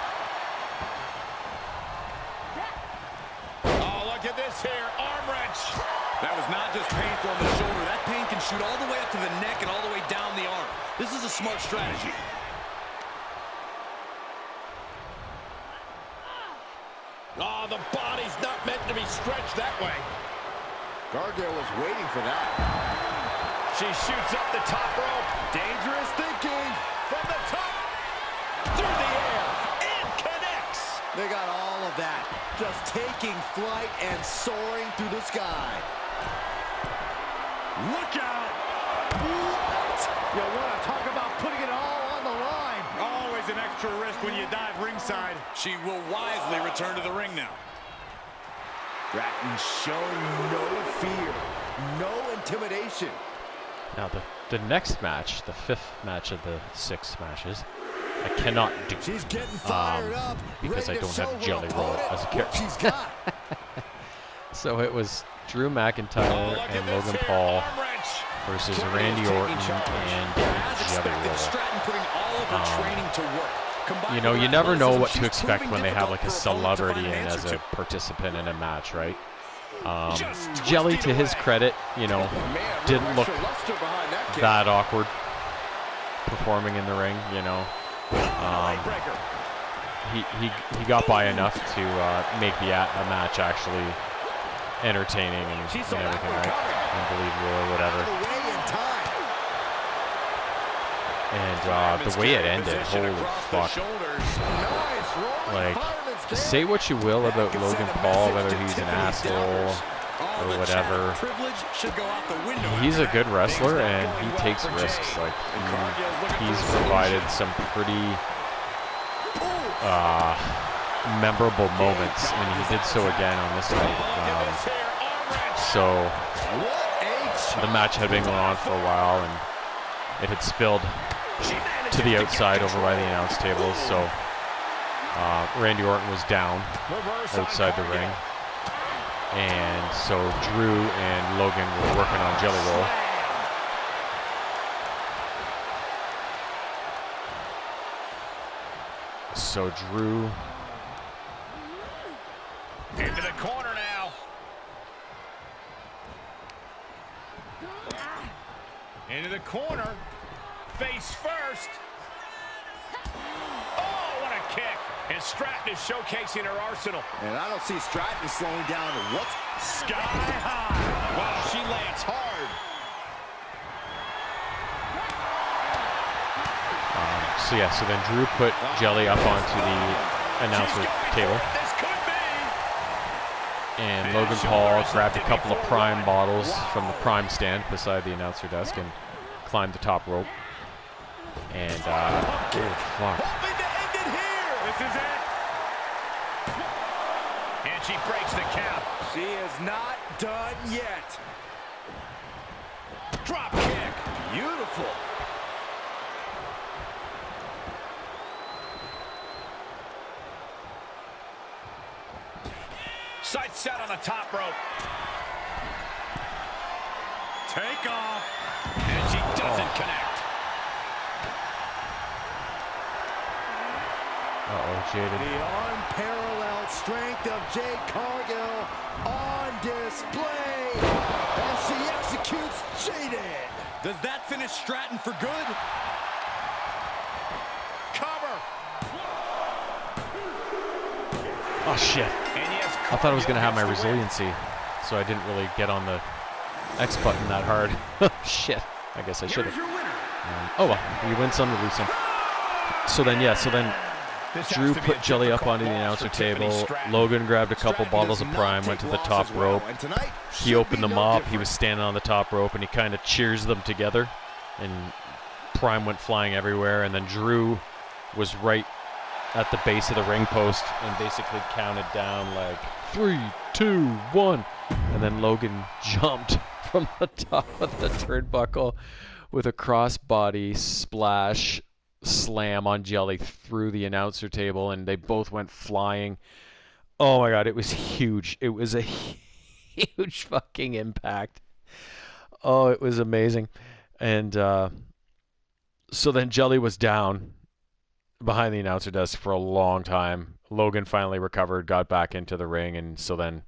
Speaker 3: Oh, look at this here. Arm wrench.
Speaker 2: That was not just painful on the shoulder. That pain can shoot all the way up to the neck and all the way down the arm. This is a smart strategy.
Speaker 3: Oh, the body's not meant to be stretched that way.
Speaker 6: Gargano was waiting for that.
Speaker 3: She shoots up the top rope.
Speaker 6: Dangerous thinking.
Speaker 3: From the top. Through the air. And connects.
Speaker 6: They got all of that. Just taking flight and soaring through the sky.
Speaker 3: Look out.
Speaker 6: What? You want to talk about putting it all on the line.
Speaker 3: Always an extra risk when you dive ringside.
Speaker 2: She will wisely return to the ring now.
Speaker 6: Stratton showing no fear, no intimidation.
Speaker 1: Now the next match, the 5th match of the 6 matches, I cannot do
Speaker 6: She's getting fired up,
Speaker 1: because I
Speaker 6: ready to
Speaker 1: don't have
Speaker 6: show her
Speaker 1: Jelly Roll
Speaker 6: opponent
Speaker 1: as a
Speaker 6: what
Speaker 1: character.
Speaker 6: she's got.
Speaker 1: So it was Drew McIntyre and Logan Paul versus Randy Orton and
Speaker 2: As
Speaker 1: Jelly
Speaker 2: expected,
Speaker 1: Roll.
Speaker 2: Stratton putting all of her training to work. Combined
Speaker 1: You know,
Speaker 2: with
Speaker 1: you
Speaker 2: her
Speaker 1: never know
Speaker 2: athleticism,
Speaker 1: what to
Speaker 2: she's
Speaker 1: expect
Speaker 2: proving
Speaker 1: when they have
Speaker 2: difficult
Speaker 1: like a
Speaker 2: for opponents to find
Speaker 1: celebrity
Speaker 2: an
Speaker 1: in
Speaker 2: answer
Speaker 1: as a
Speaker 2: to.
Speaker 1: participant in a match, right?
Speaker 3: Just
Speaker 1: Jelly,
Speaker 3: twisting
Speaker 1: to his
Speaker 3: away.
Speaker 1: credit, didn't look
Speaker 6: behind that kick.
Speaker 1: that awkward performing in the ring, He got by enough to make the match actually entertaining and everything, right? Unbelievable or whatever. And the way it ended, holy fuck. Like, say what you will about Logan Paul, whether he's an asshole or whatever. He's a good wrestler and he takes risks. Like, he's provided some pretty memorable moments, and he did so again on this night. So the match had been going on for a while, and it had spilled to the outside over by the announce table. So Randy Orton was down outside the ring, and so Drew and Logan were working on Jelly Roll. So Drew
Speaker 3: into the corner now. Into the corner. Face first. Oh, what a kick. And Stratton is showcasing her arsenal.
Speaker 6: And I don't see Stratton slowing down. What's
Speaker 3: Sky high. Wow, she lands hard.
Speaker 1: So yeah, so then Drew put Jelly up onto the announcer table,
Speaker 3: This could be.
Speaker 1: and Logan Paul grabbed a couple of Prime bottles from the Prime stand beside the announcer desk and climbed the top rope. And oh fuck!
Speaker 3: Hoping to end it here. This is it. And she breaks the count.
Speaker 6: She is not done yet.
Speaker 3: Drop kick.
Speaker 6: Beautiful.
Speaker 3: Sights set on the top rope. Take off. And she doesn't connect.
Speaker 1: Uh-oh, Jaded.
Speaker 6: The unparalleled strength of Jade Cargill on display as she executes Jaded.
Speaker 3: Does that finish Stratton for good? Cover.
Speaker 1: Oh, shit.
Speaker 3: And yes,
Speaker 1: I thought I was going to have my
Speaker 3: Cargill gets the win.
Speaker 1: resiliency, so I didn't really get on the X button that hard. Shit. I guess I should have.
Speaker 4: Here's your winner.
Speaker 1: Oh, well. You win some, you lose some. So then, yeah,
Speaker 3: This
Speaker 1: Drew
Speaker 3: has to be
Speaker 1: put
Speaker 3: a
Speaker 1: Jelly up
Speaker 3: difficult
Speaker 1: onto the
Speaker 3: loss
Speaker 1: announcer
Speaker 3: for Tiffany
Speaker 1: table.
Speaker 3: Stratton.
Speaker 1: Logan grabbed a couple
Speaker 6: Stratton
Speaker 1: bottles
Speaker 6: does
Speaker 1: of
Speaker 6: not
Speaker 1: Prime,
Speaker 6: take
Speaker 1: went to the
Speaker 6: loss
Speaker 1: top
Speaker 6: as well,
Speaker 1: rope.
Speaker 6: and tonight
Speaker 1: He
Speaker 6: should
Speaker 1: opened
Speaker 6: be
Speaker 1: the
Speaker 6: no
Speaker 1: mop. He
Speaker 6: different.
Speaker 1: was standing on the top rope, and he kind of cheers them together. And Prime went flying everywhere. And then Drew was right at the base of the ring post and basically counted down like 3, 2, 1. And then Logan jumped from the top of the turnbuckle with a crossbody splash slam on Jelly through the announcer table, and they both went flying. Oh my god, it was huge. It was a huge fucking impact. Oh, it was amazing. And so then Jelly was down behind the announcer desk for a long time. Logan finally recovered, got back into the ring, and so then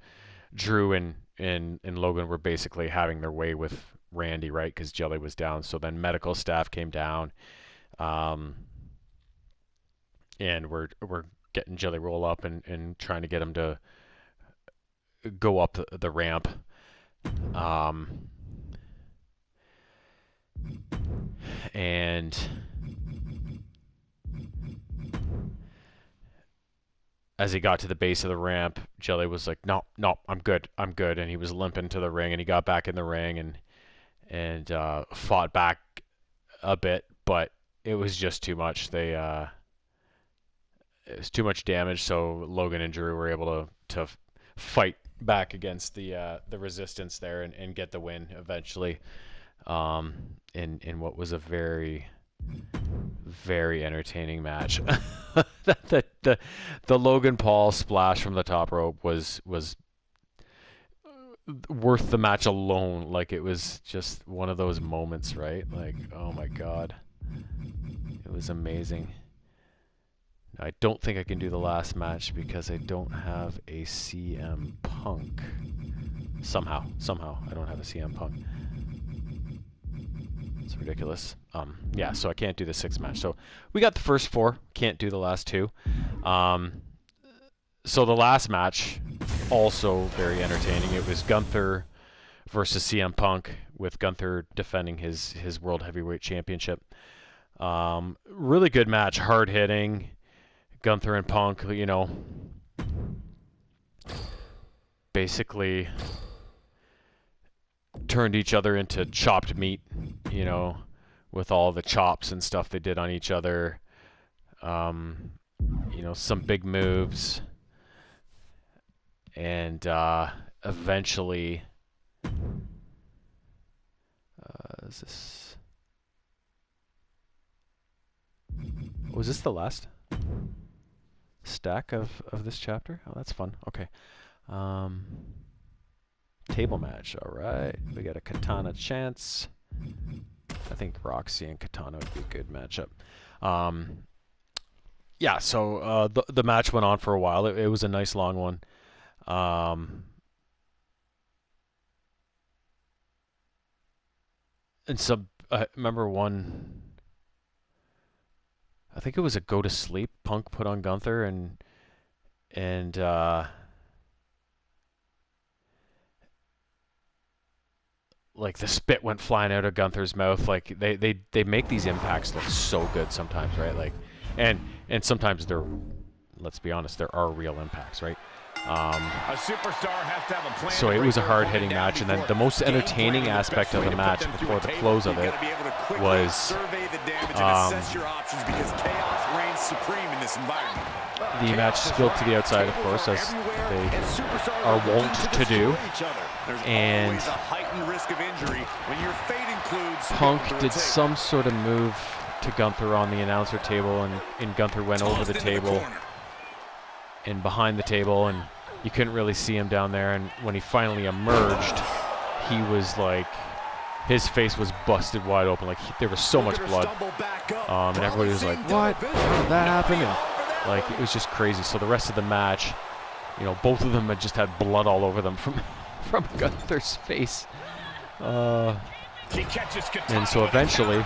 Speaker 1: Drew and Logan were basically having their way with Randy, right? Because Jelly was down. So then medical staff came down, and we're getting Jelly roll up and trying to get him to go up the ramp. And as he got to the base of the ramp, Jelly was like, no, I'm good. And he was limping to the ring, and he got back in the ring and fought back a bit, but it was just too much. It was too much damage, so Logan and Drew were able to fight back against the resistance there and get the win eventually, in what was a very, very entertaining match. the Logan Paul splash from the top rope was worth the match alone. Like, it was just one of those moments, right? Like, oh my god, it was amazing. I don't think I can do the last match because I don't have a CM Punk. Somehow I don't have a CM Punk. It's ridiculous. Yeah, so I can't do the 6th match. So we got the first 4, can't do the last 2. So the last match, also very entertaining. It was Gunther versus CM Punk, with Gunther defending his World Heavyweight Championship. Really good match, hard hitting. Gunther and Punk, basically turned each other into chopped meat, with all the chops and stuff they did on each other. Some big moves. And eventually, was this the last stack of this chapter? Oh, that's fun. Okay. Table match. All right. We got a Katana chance. I think Roxy and Katana would be a good matchup. Yeah, so the match went on for a while. It was a nice long one. And some, remember one, I think it was a go to sleep Punk put on Gunther, and like the spit went flying out of Gunther's mouth. Like they make these impacts look so good sometimes, right? Like, and sometimes they're, let's be honest, there are real impacts, right?
Speaker 3: A superstar has to have a plan.
Speaker 1: So it was a hard-hitting match, and then the most entertaining aspect of the match before the close of it was
Speaker 2: survey the damage and assess your options, because chaos reigns supreme in this environment.
Speaker 1: The match spilled to the outside, of course, as they are wont to do. And
Speaker 2: Always a heightened risk of injury when your fate includes
Speaker 1: Punk did some sort of move to Gunther on the announcer table, and Gunther went over the table and behind the table, and you couldn't really see him down there. And when he finally emerged, he was like, his face was busted wide open. Like, there was so much blood. And everybody was like, what? How did that happen? And like, it was just crazy. So the rest of the match, you know, both of them had just had blood all over them from Gunther's face. And so eventually,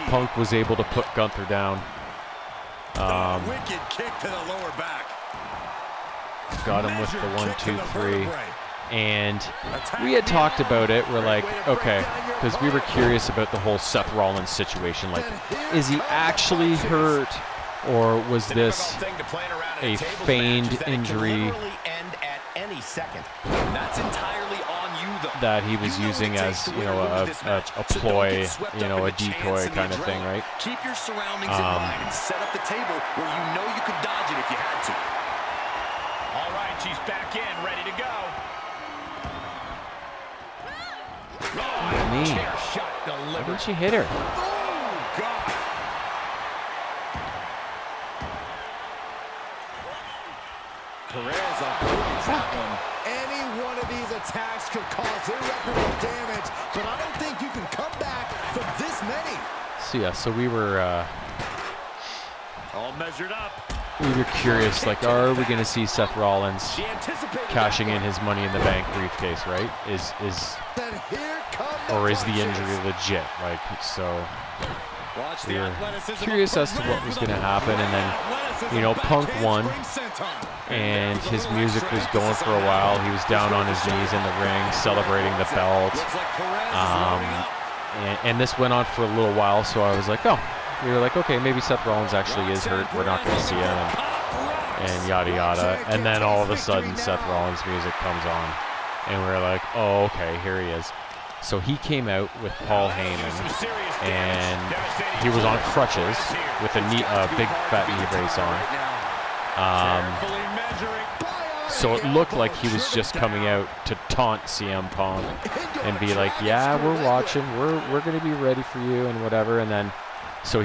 Speaker 1: Punk was able to put Gunther down.
Speaker 2: Wicked kick to the lower back.
Speaker 1: Got him with the 1, 2, 3. And we had talked about it. We're like, okay, because we were curious about the whole Seth Rollins situation. Like, is he actually hurt, or was this a feigned injury that he was using as, you know, a ploy, you know, a decoy kind of thing, right?
Speaker 2: Keep your surroundings in mind and set up the table where you know you could dodge it if you had to.
Speaker 3: All right, she's back in, ready to go.
Speaker 1: Chair
Speaker 3: shot
Speaker 1: delivered. Why didn't she hit her?
Speaker 2: Oh, God.
Speaker 6: Perez avoids that one. Any one of these attacks could cause irreparable damage, but I don't think you can come back from this many.
Speaker 1: So yeah, so we were
Speaker 3: all measured up.
Speaker 1: We were curious, like, are we going to see Seth Rollins cashing in his Money in the Bank briefcase, right? Or is the injury legit? Like, so we were curious as to what was going to happen, and then, you know, Punk won, and his music was going for a while. He was down on his knees in the ring, celebrating the belt, and this went on for a little while. So I was like, oh. We were like, okay, maybe Seth Rollins actually is hurt. We're not going to see him, and yada yada. And then all of a sudden, Seth Rollins' music comes on, and we're like, oh, okay, here he is. So he came out with Paul Heyman, and he was on crutches with a big fat knee brace on. So it looked like he was just coming out to taunt CM Punk and be like, yeah, we're watching, we're going to be ready for you and whatever. And then so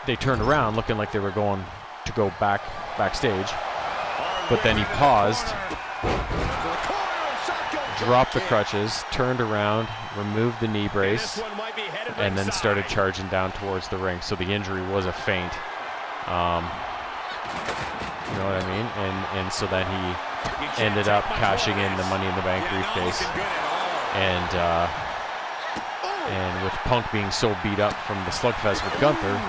Speaker 1: they turned around looking like they were going to go backstage, but then he paused, dropped the crutches, turned around, removed the knee brace, and then started charging down towards the ring. So the injury was a feint. You know what I mean? And so then he ended up cashing in the Money in the Bank briefcase, and with Punk being so beat up from the slugfest with Gunther,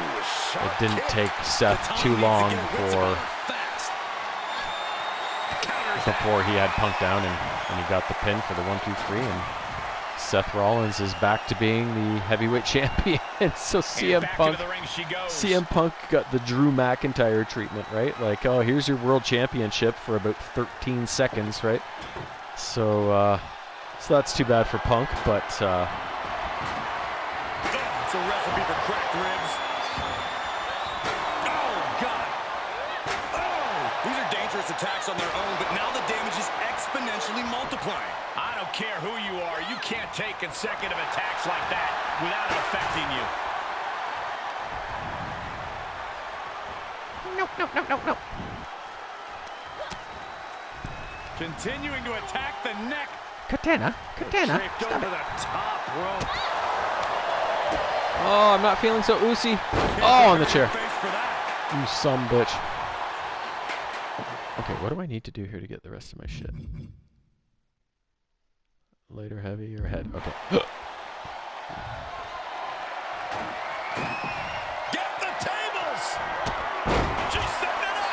Speaker 1: it didn't take Seth too long before he had Punk down, and he got the pin for the 1, 2, 3, and Seth Rollins is back to being the heavyweight champion. So CM Punk got the Drew McIntyre treatment, right? Like, oh, here's your world championship for about 13 seconds, right? So that's too bad for Punk, but
Speaker 2: It's a recipe for cracked ribs. Oh, God. Oh, these are dangerous attacks on their own, but now the damage is exponentially multiplying.
Speaker 3: I don't care who you are. You can't take consecutive attacks like that without it affecting you.
Speaker 1: Nope.
Speaker 3: Continuing to attack the neck.
Speaker 1: Katana,
Speaker 3: Draped
Speaker 1: stop
Speaker 3: over
Speaker 1: it.
Speaker 3: the top rope.
Speaker 1: Oh, I'm not feeling so oozy. Oh, on the chair. You some bitch. Okay, what do I need to do here to get the rest of my shit? Light or heavy or head? Okay.
Speaker 3: Get the tables! She's setting it up!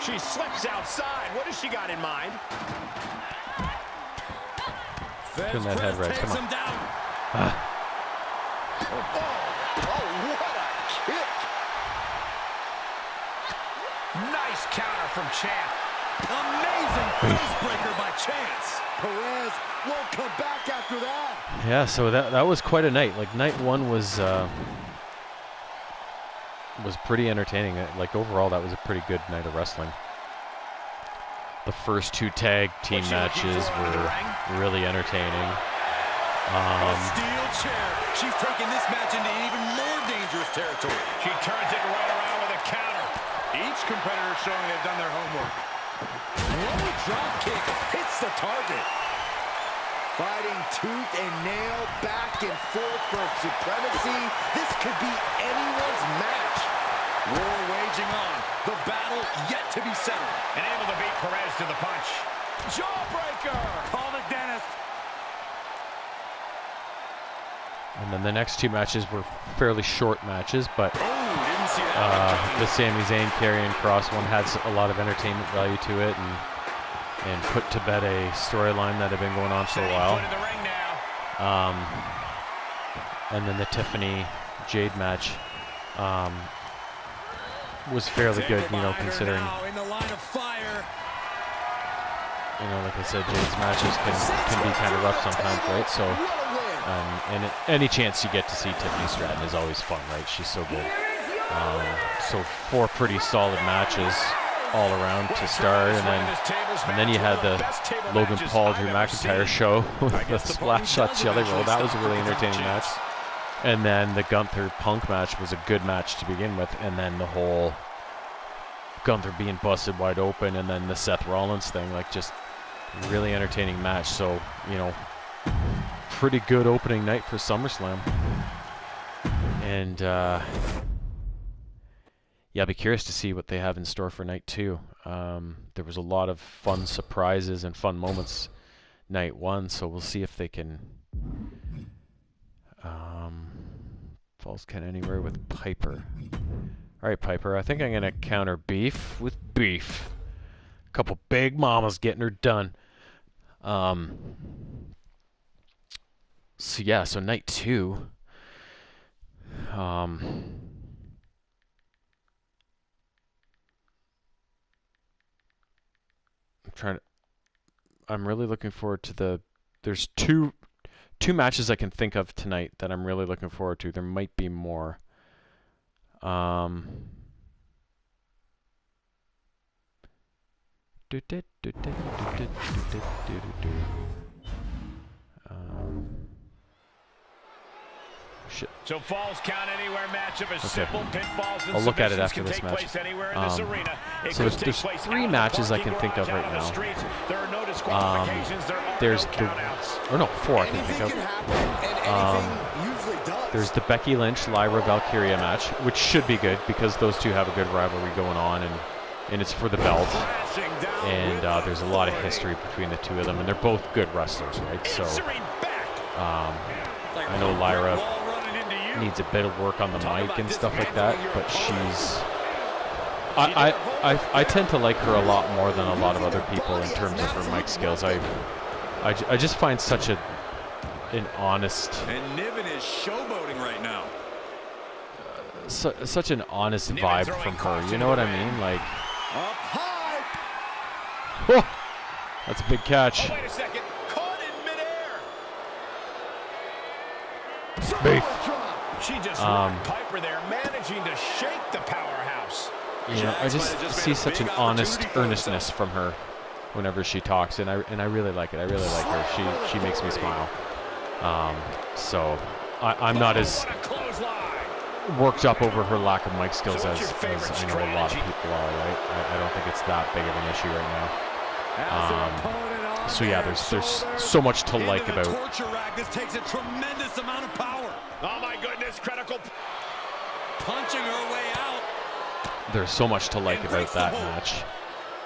Speaker 3: She slips outside. What has she got in mind?
Speaker 1: Turn that head right. Come on.
Speaker 6: What a kick!
Speaker 3: Nice counter from Champ. Amazing face breaker by Chance.
Speaker 6: Perez won't come back after that.
Speaker 1: Yeah, so that was quite a night. Like, night one was pretty entertaining. Like, overall, that was a pretty good night of wrestling. The first two tag team matches were really entertaining.
Speaker 2: Steel chair. She's taking this match into even more dangerous territory.
Speaker 3: She turns it right around with a counter.
Speaker 2: Each competitor showing they've done their homework.
Speaker 6: Low drop kick hits the target. Fighting tooth and nail, back and forth for supremacy. This could be anyone's match.
Speaker 2: War waging on. The battle yet to be settled.
Speaker 3: And able to beat Perez to the punch.
Speaker 2: Jawbreaker.
Speaker 3: Call the dentist.
Speaker 1: And then the next two matches were fairly short matches, but
Speaker 2: Didn't see that.
Speaker 1: the Sami Zayn Karrion Kross one had a lot of entertainment value to it, and put to bed a storyline that had been going on for a while.
Speaker 3: Foot in the ring now.
Speaker 1: And then the Tiffany Jade match was fairly good, you know, considering,
Speaker 2: In the line of fire.
Speaker 1: you know, like I said, Jade's matches can be kind of rough sometimes, right? So, and any chance you get to see Tiffany Stratton is always fun, right? She's so good. So 4 pretty solid matches all around to start, and then you had the Logan Paul Drew McIntyre show with the splash shot Jelly Roll. That was a really entertaining match. And then the Gunther Punk match was a good match to begin with, and then the whole Gunther being busted wide open, and then the Seth Rollins thing, like, just really entertaining match. So, you know, pretty good opening night for SummerSlam. And yeah, I'll be curious to see what they have in store for night 2. There was a lot of fun surprises and fun moments night 1, so we'll see if they can falls count anywhere with Piper. All right, Piper, I think I'm going to counter beef with beef. A couple big mamas getting her done. So yeah, so night 2. I'm really looking forward to there's two matches I can think of tonight that I'm really looking forward to. There might be more. Shit.
Speaker 3: So falls count anywhere matchup is simple. Pinfalls and
Speaker 1: I'll look at it
Speaker 3: submissions
Speaker 1: after
Speaker 3: can
Speaker 1: this
Speaker 3: take
Speaker 1: match.
Speaker 3: place anywhere in this arena. It
Speaker 1: So
Speaker 3: could take
Speaker 1: there's
Speaker 3: place
Speaker 1: 3
Speaker 3: out of the
Speaker 1: matches I can
Speaker 3: parking
Speaker 1: think of
Speaker 3: garage,
Speaker 1: right
Speaker 3: out on the
Speaker 1: now.
Speaker 3: streets. There are no disqualifications. There are
Speaker 1: There's
Speaker 3: no
Speaker 1: the,
Speaker 3: countouts.
Speaker 1: or no, 4 I can think
Speaker 6: Anything
Speaker 1: of.
Speaker 6: can happen, and anything usually does.
Speaker 1: There's the Becky Lynch Lyra Valkyria match, which should be good because those two have a good rivalry going on, and it's for the belt. And there's a lot of history between the two of them, and they're both good wrestlers, right? So I know Lyra needs a bit of work on the mic and stuff like that, but she's I tend to like her a lot more than a lot of other people in terms of her mic skills. I just find such an honest,
Speaker 2: And Niven is showboating right now.
Speaker 1: such an honest vibe from her. You know what I mean? Like,
Speaker 6: Up high.
Speaker 1: whoa, that's a big catch.
Speaker 3: Wait a second. Caught in midair.
Speaker 1: Beef.
Speaker 3: She just rocked Piper there, managing to shake the powerhouse.
Speaker 1: You know, I just see such an honest earnestness from her whenever she talks, and I really like it. I really like her. She makes me smile. So I'm not as worked up over her lack of mic skills as I know a lot of people are, right? I don't think it's that big of an issue right now. So yeah, there's so much to like about.
Speaker 2: Torture rack. This takes a tremendous amount of power.
Speaker 3: Oh my goodness, critical.
Speaker 2: Punching her way out.
Speaker 1: There's so much to like about that match.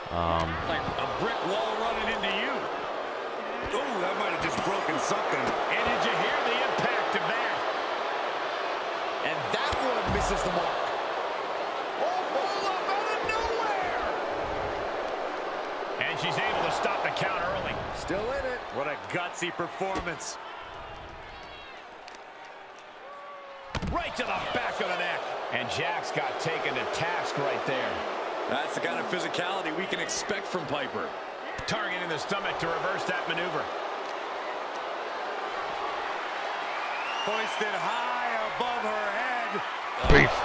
Speaker 3: Like a brick wall running into you.
Speaker 2: Oh, that might have just broken something.
Speaker 3: And did you hear the impact of that?
Speaker 6: And that one misses the mark.
Speaker 3: Oh, hold up out of nowhere. And she's able to stop the count early.
Speaker 6: Still in it.
Speaker 3: What a gutsy performance. Right to the back of the neck. And Jax got taken to task right there.
Speaker 2: That's the kind of physicality we can expect from Piper.
Speaker 3: Targeting the stomach to reverse that maneuver. Hoisted high above her head.
Speaker 1: Beef